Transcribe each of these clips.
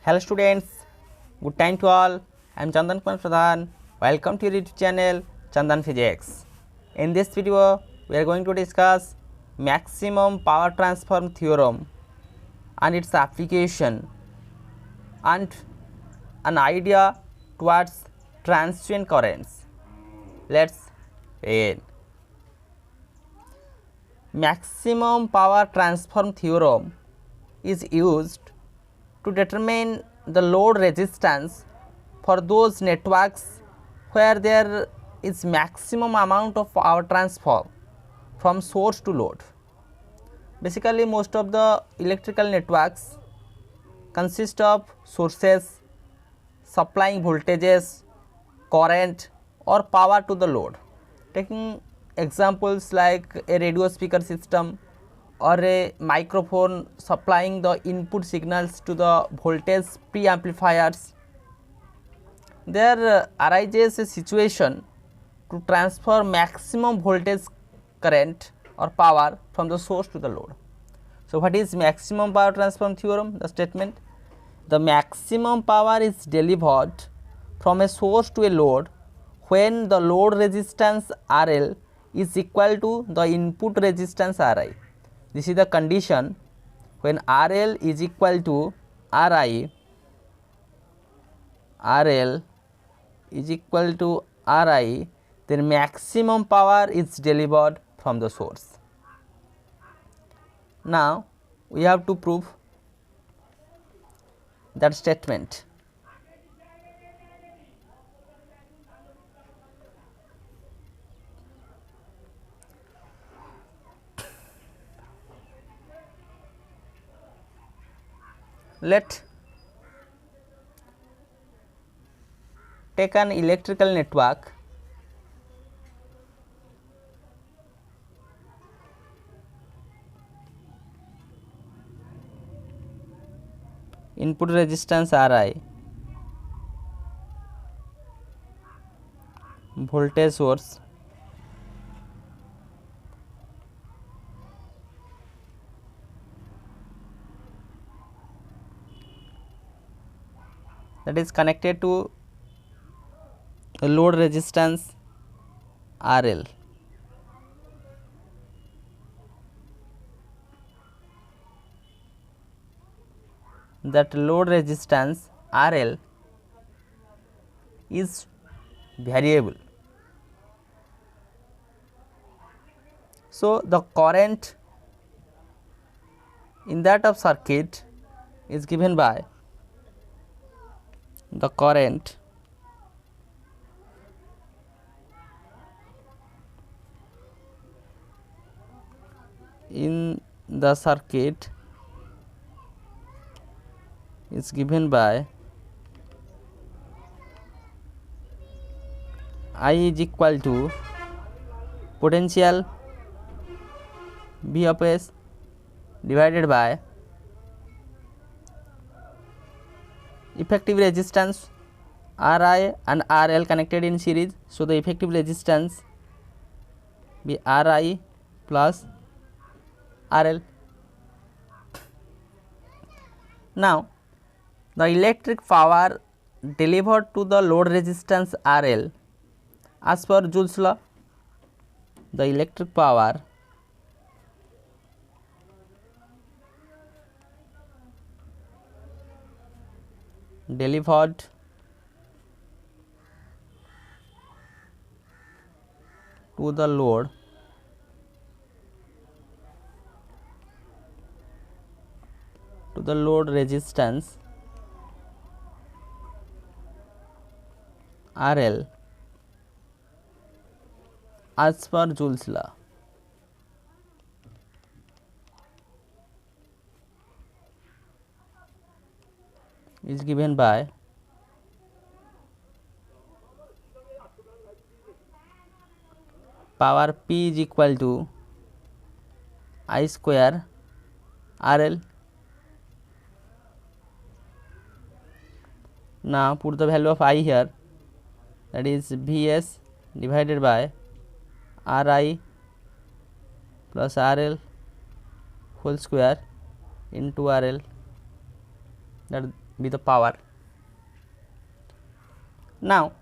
Hello students, good time to all. I am Chandan Kumar Pradhan. Welcome to your YouTube channel Chandan Physics. In this video, we are going to discuss maximum power transfer theorem and its application and an idea towards transient currents. Let's begin. Maximum power transfer theorem is used to determine the load resistance for those networks where there is maximum amount of power transfer from source to load. Basically, most of the electrical networks consist of sources supplying voltages, current or power to the load. Taking examples like a radio speaker system or a microphone supplying the input signals to the voltage preamplifiers, there arises a situation to transfer maximum voltage, current or power from the source to the load. So, what is maximum power transfer theorem? The statement: the maximum power is delivered from a source to a load when the load resistance RL is equal to the input resistance RI. This is the condition when RL is equal to RI, RL is equal to RI, then maximum power is delivered from the source. Now, we have to prove that statement. Let take an electrical network input resistance RI, voltage source, that is connected to the load resistance RL. That load resistance RL is variable. So, the current in that of circuit is given by the current in the circuit is given by I is equal to potential V of S divided by effective resistance RI and RL connected in series. So, the effective resistance be RI plus RL. Now, the electric power delivered to the load resistance RL as per Joule's law, the electric power delivered to the load resistance RL as per Joule's law is given by power P is equal to I square RL. Now, put the value of I here, that is Vs divided by Ri plus RL whole square into RL, that be the power. Now,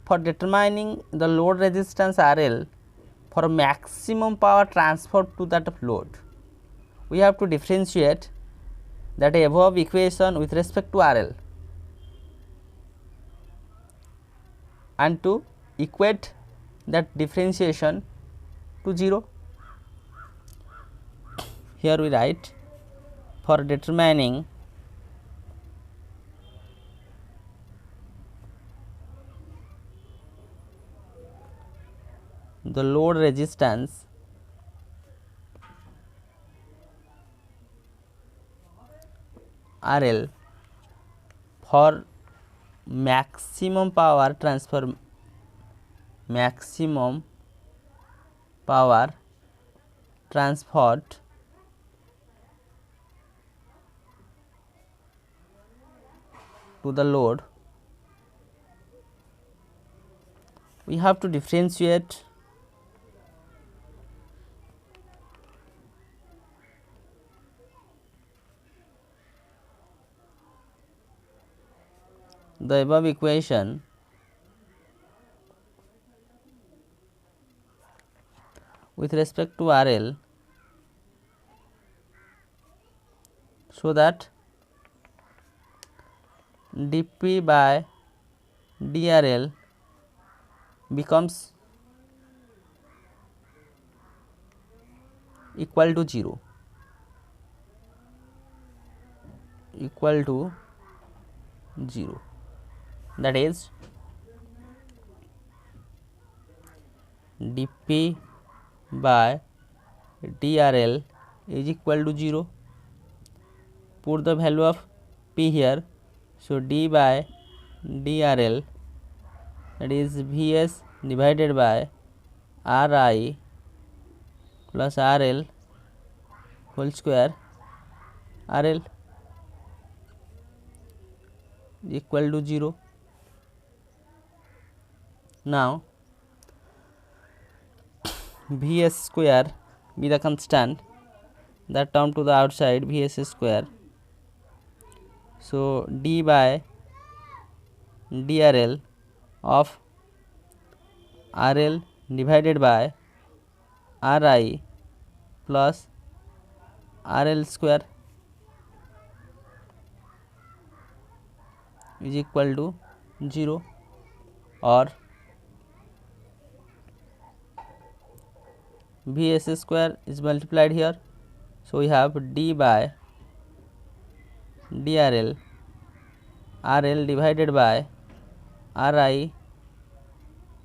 for determining the load resistance RL for maximum power transfer to that of load, we have to differentiate that above equation with respect to RL and to equate that differentiation to 0. Here we write, for determining the load resistance RL for maximum power transfer, maximum power transferred to the load, we have to differentiate the above equation with respect to RL, so that dP by dRL becomes equal to 0, equal to 0. That is, dP by dRL is equal to 0. Put the value of P here. So, d by dRL, that is Vs divided by Ri plus RL whole square, RL equal to 0. Now, Vs square be the constant, that term to the outside, Vs square. So, d by dRL of RL divided by Ri plus RL square is equal to 0, or Vs square is multiplied here. So, we have d by dRL, RL divided by Ri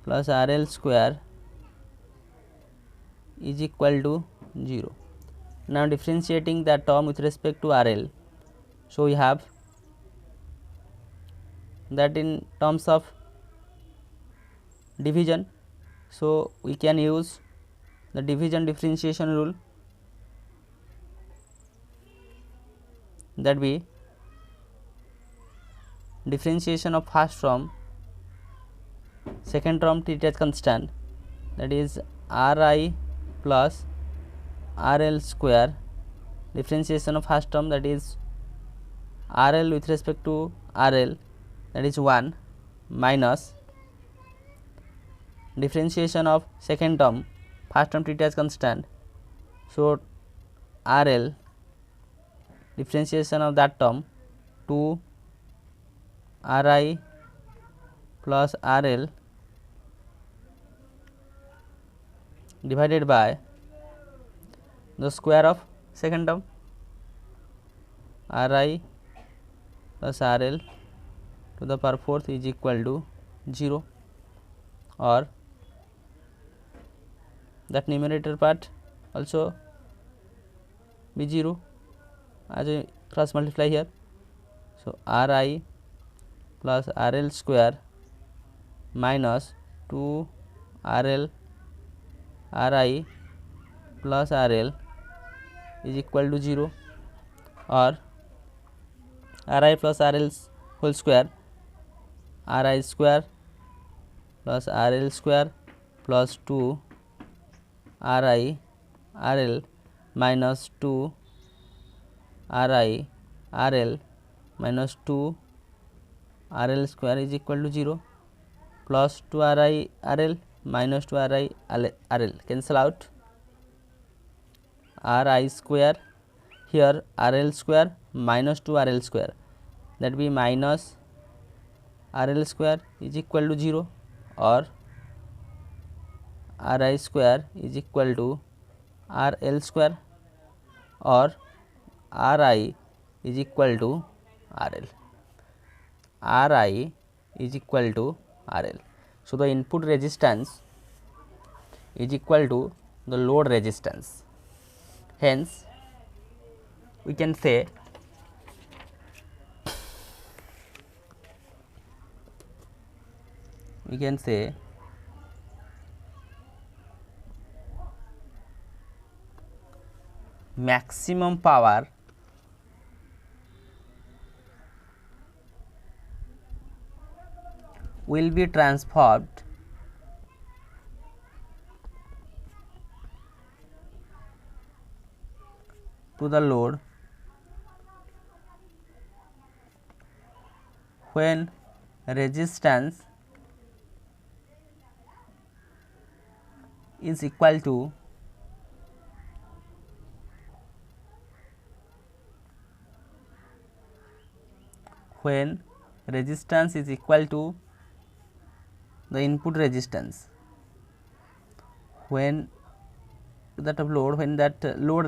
plus RL square is equal to 0. Now, differentiating that term with respect to RL. So, we have that in terms of division. So, we can use the division differentiation rule, that be differentiation of first term, second term treated as constant, that is Ri plus RL square, differentiation of first term, that is RL with respect to RL, that is 1, minus differentiation of second term, first term treated as constant. So, RL differentiation of that term, 2 Ri plus RL divided by the square of second term, Ri plus RL to the power 4th is equal to 0, or that numerator part also be 0 as a cross multiply here. So, Ri plus RL square minus 2 RL Ri plus RL is equal to 0, or Ri plus RL whole square, Ri square plus RL square plus 2 Ri RL minus 2 Ri RL minus 2 RL square is equal to 0 plus 2 RI RL minus 2 RI RL cancel out, RI square, here RL square minus 2 RL square, that be minus RL square is equal to 0 or RI square is equal to RL square or RI is equal to RL. RI is equal to RL. So, the input resistance is equal to the load resistance. Hence, we can say maximum power will be transferred to the load when resistance is equal to the input resistance, when that load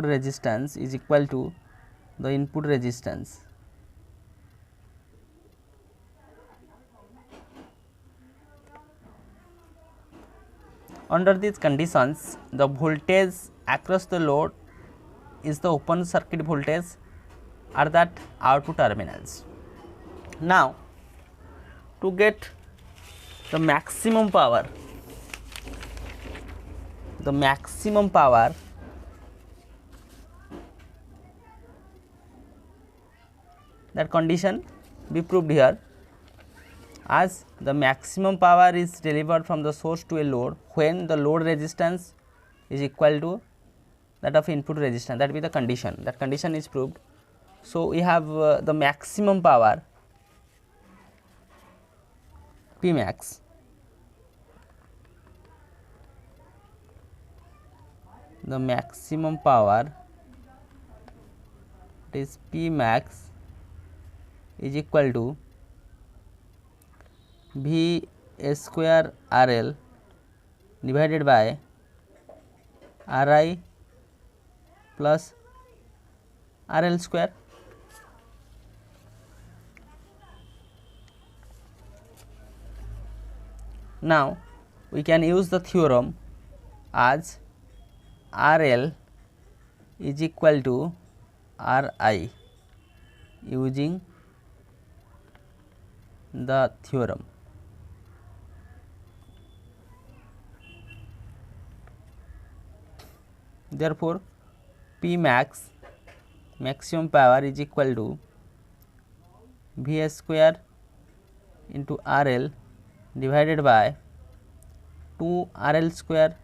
resistance is equal to the input resistance. Under these conditions, the voltage across the load is the open circuit voltage at that output terminals. Now, to get the maximum power, that condition be proved here, as the maximum power is delivered from the source to a load when the load resistance is equal to that of input resistance, that be the condition, that condition is proved. So, we have the maximum power P max is P max is equal to V square RL divided by RI plus RL square. Now, we can use the theorem as RL is equal to RI using the theorem. Therefore, P max, maximum power, is equal to V square into RL divided by 2 RL square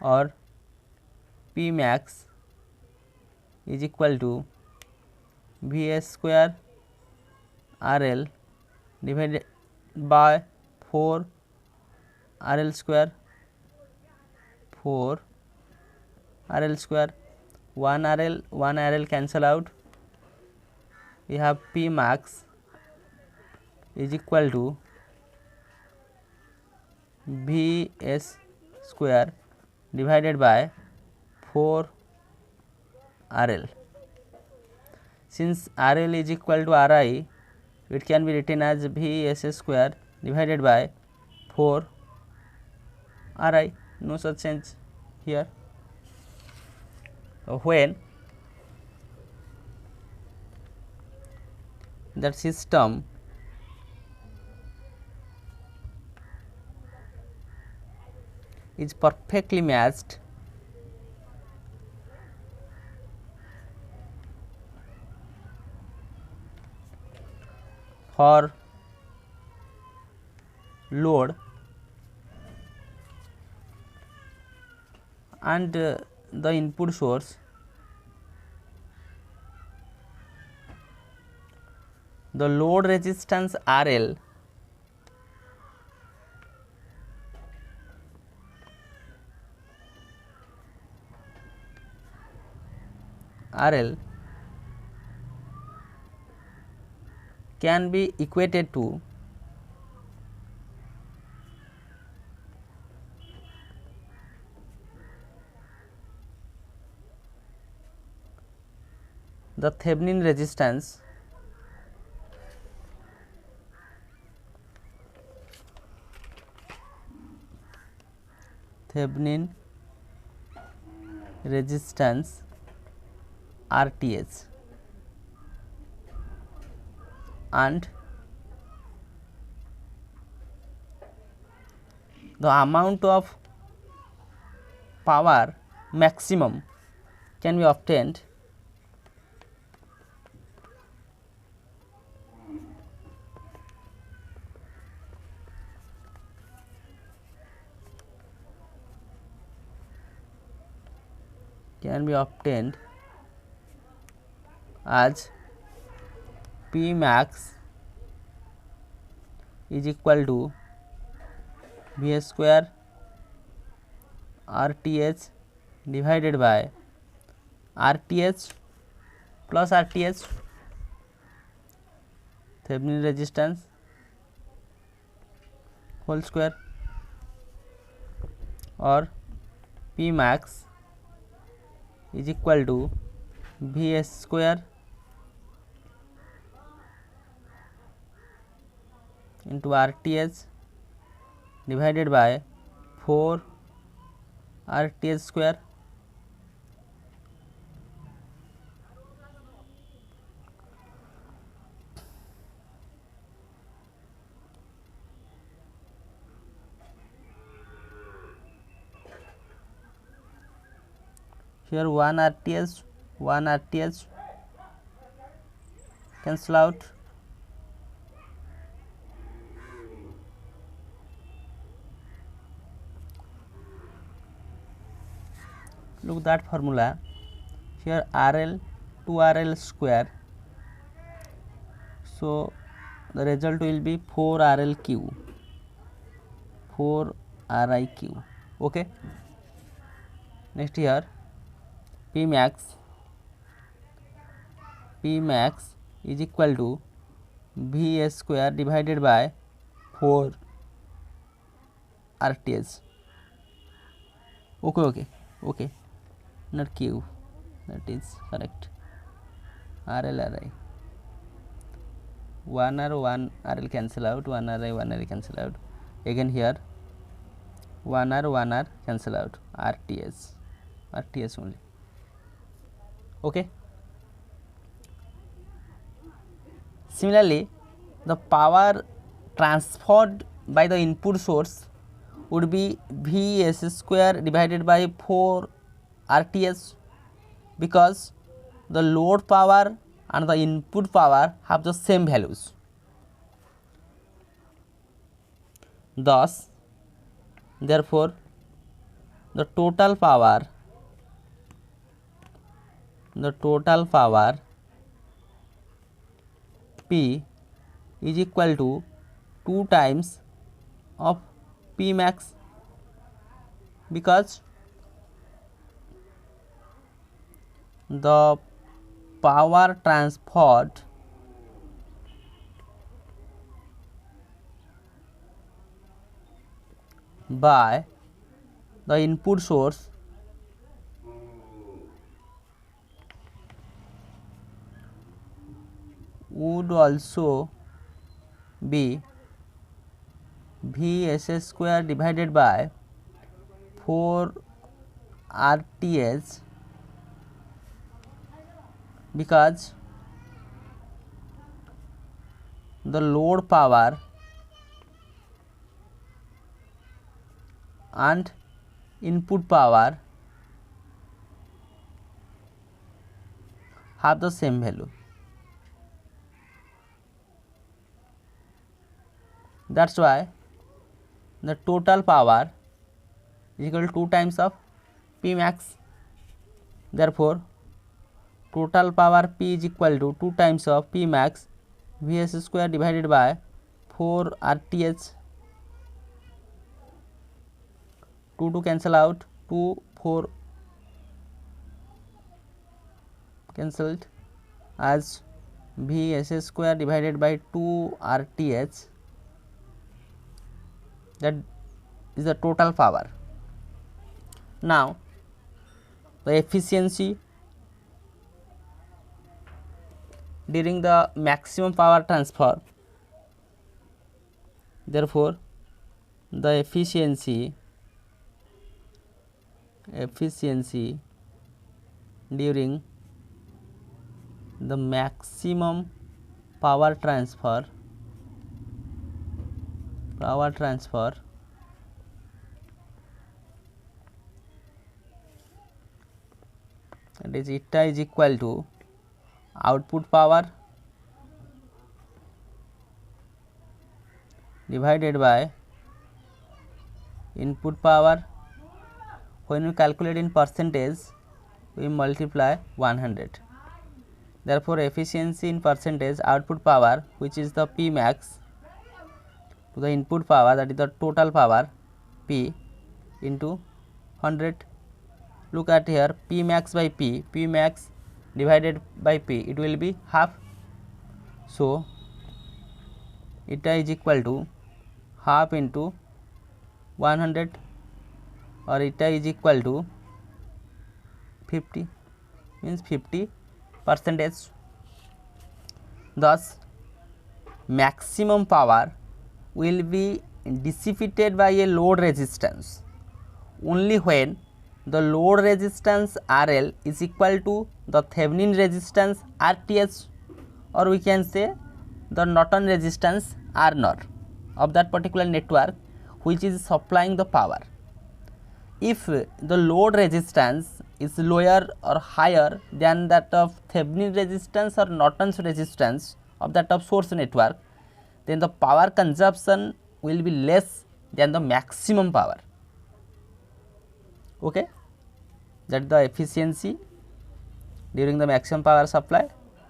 or P max is equal to V square RL divided by 4 RL square, 1 RL cancel out, we have P max is equal to V s square divided by 4 RL. Since RL is equal to RI, it can be written as V s square divided by 4 RI, no such change here. When that system is perfectly matched for load and the input source, the load resistance RL can be equated to the Thevenin resistance RTH and the amount of power maximum can be obtained as P max is equal to V square RTH divided by RTH plus RTH, Thevenin resistance whole square, or P max is equal to V square into RTH divided by 4 RTH square. Here 1 RTH cancel out, look that formula. Here RL 2RL square, so the result will be 4RLQ, 4RIQ. Okay. Next here P max is equal to V square divided by 4 RTH. Okay, not Q, that is correct. RL RI, 1 R 1 RL cancel out, 1 RI 1 RI cancel out, again here 1 R cancel out, RTH only. Okay. Similarly, the power transferred by the input source would be Vs square divided by 4 RTH, because the load power and the input power have the same values. Thus, therefore, the total power P is equal to 2 times of P max, because the power transferred by the input source would also be Vs square divided by 4 RTH, because the load power and input power have the same value. That's why the total power is equal to 2 times of P max. Therefore, total power P is equal to 2 times of P max Vs square divided by 4 RTH. 2 to cancel out, 2 4 cancelled, as Vs square divided by 2 RTH, that is the total power. Now, the efficiency during the maximum power transfer, therefore, the efficiency during the maximum power transfer that is eta is equal to output power divided by input power. When we calculate in percentage, we multiply 100. Therefore, efficiency in percentage output power, which is the P max, to the input power, that is the total power P into 100. Look at here, P max by P max divided by P, it will be half. So, eta is equal to half into 100, or eta is equal to 50, means 50%. Thus, maximum power will be dissipated by a load resistance only when the load resistance RL is equal to the Thevenin resistance RTH, or we can say the Norton resistance R naught of that particular network which is supplying the power. If the load resistance is lower or higher than that of Thevenin resistance or Norton's resistance of that of source network, then the power consumption will be less than the maximum power. Okay, that is the efficiency during the maximum power supply,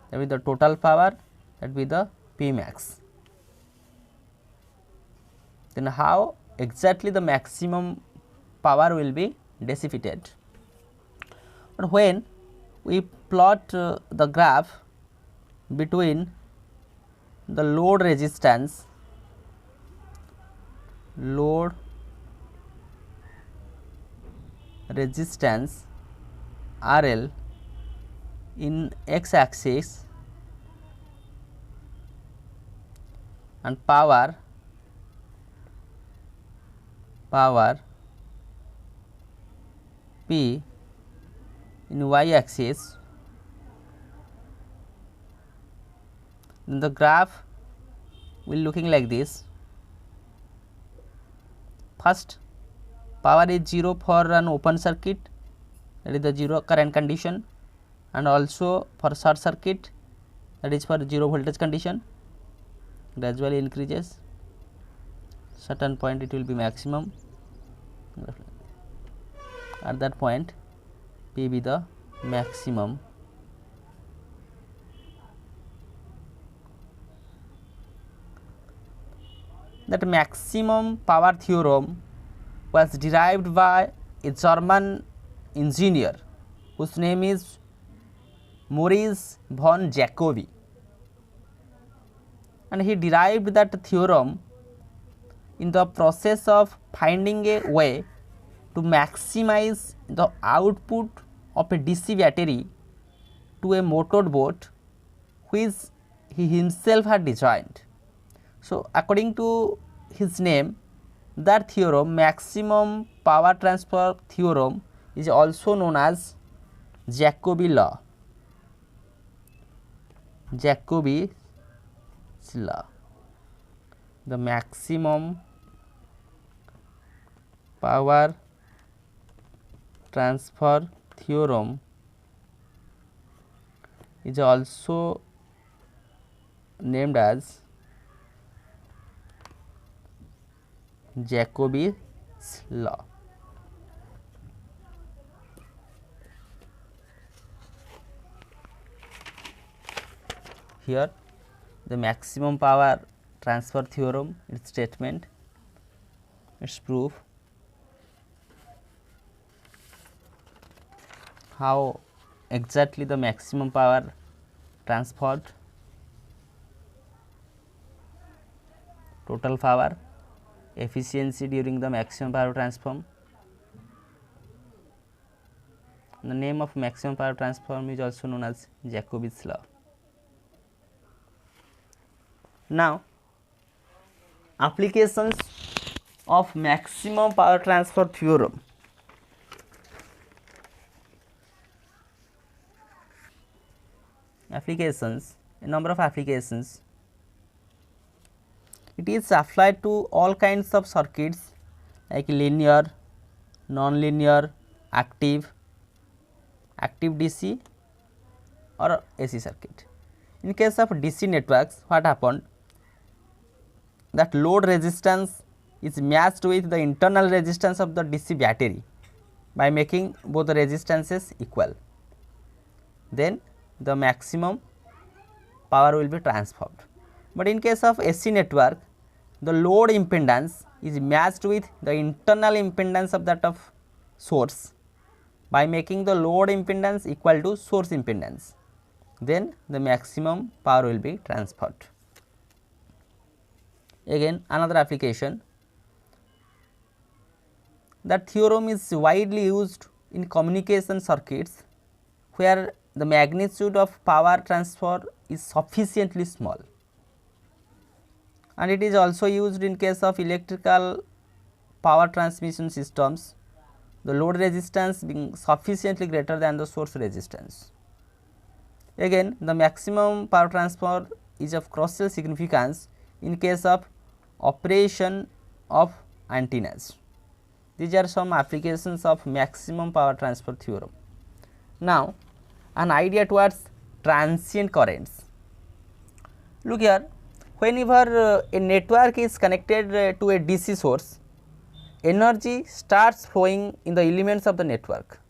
that is the total power, that will be the P max. Then how exactly the maximum power will be dissipated? But when we plot the graph between the load resistance RL in x axis and power P in y axis, then the graph will looking like this. First, power is 0 for an open circuit, that is the 0 current condition, and also for short circuit, that is for 0 voltage condition. Gradually increases, certain point it will be maximum, at that point P be the maximum. That maximum power theorem was derived by a German engineer whose name is Maurice von Jacobi, and he derived that theorem in the process of finding a way to maximize the output of a DC battery to a motor boat which he himself had designed. So, according to his name, that theorem, maximum power transfer theorem, is also known as Jacobi law. Jacobi's law. The maximum power transfer theorem is also named as Jacobi's law. here the maximum power transfer theorem, its statement, its proof, how exactly the maximum power transferred, total power, efficiency during the maximum power transform. The name of maximum power transform is also known as Jacobi's law. Now, applications of maximum power transfer theorem. Applications, a number of applications. It is applied to all kinds of circuits like linear, non-linear, active DC or AC circuit. In case of DC networks, what happened? That load resistance is matched with the internal resistance of the DC battery by making both the resistances equal. Then the maximum power will be transferred. But in case of AC network, the load impedance is matched with the internal impedance of that of source by making the load impedance equal to source impedance. Then the maximum power will be transferred. Again, another application, that theorem is widely used in communication circuits where the magnitude of power transfer is sufficiently small, and it is also used in case of electrical power transmission systems, the load resistance being sufficiently greater than the source resistance. Again, the maximum power transfer is of crucial significance in case of operation of antennas. These are some applications of maximum power transfer theorem. Now, an idea towards transient currents. Look here, whenever a network is connected to a DC source, energy starts flowing in the elements of the network.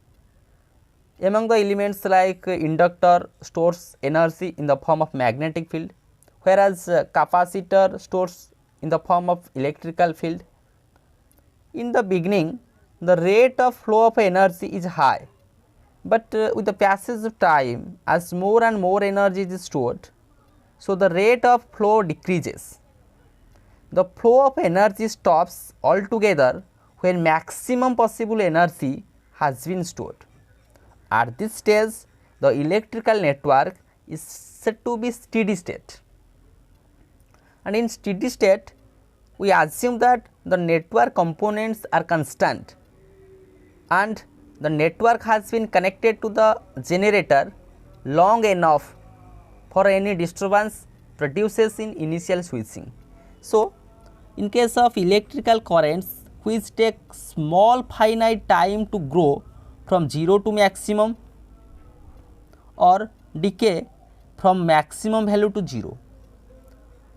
Among the elements like inductor stores energy in the form of magnetic field, whereas capacitor stores in the form of electrical field. In the beginning, the rate of flow of energy is high, but with the passage of time, as more and more energy is stored, so the rate of flow decreases. The flow of energy stops altogether when maximum possible energy has been stored. At this stage, the electrical network is said to be steady state, and in steady state we assume that the network components are constant and the network has been connected to the generator long enough for any disturbance produces in initial switching. So, in case of electrical currents which take small finite time to grow from 0 to maximum or decay from maximum value to 0,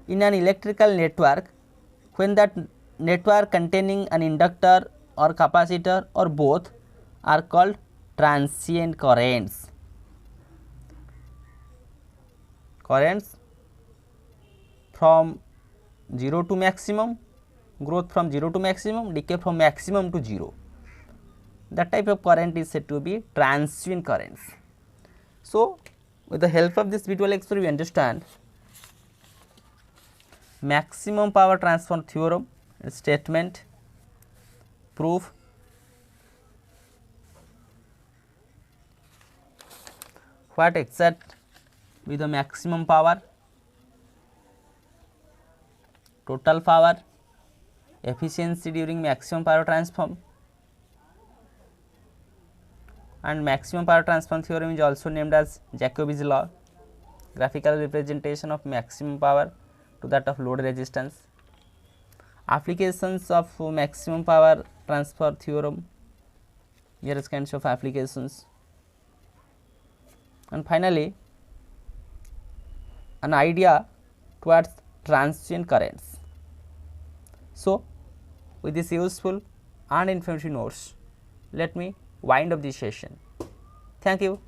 in an electrical network, when that network containing an inductor or capacitor or both are called transient currents. Currents from 0 to maximum, growth from 0 to maximum, decay from maximum to 0. That type of current is said to be transient currents. So, with the help of this visual expression, we understand maximum power transfer theorem, statement, proof, what exact with the maximum power, total power, efficiency during maximum power transform, and maximum power transfer theorem is also named as Jacobi's law, graphical representation of maximum power to that of load resistance. Applications of maximum power transfer theorem, various kinds of applications, and finally an idea towards transient currents. So, with this useful and informative notes, let me wind up this session. Thank you.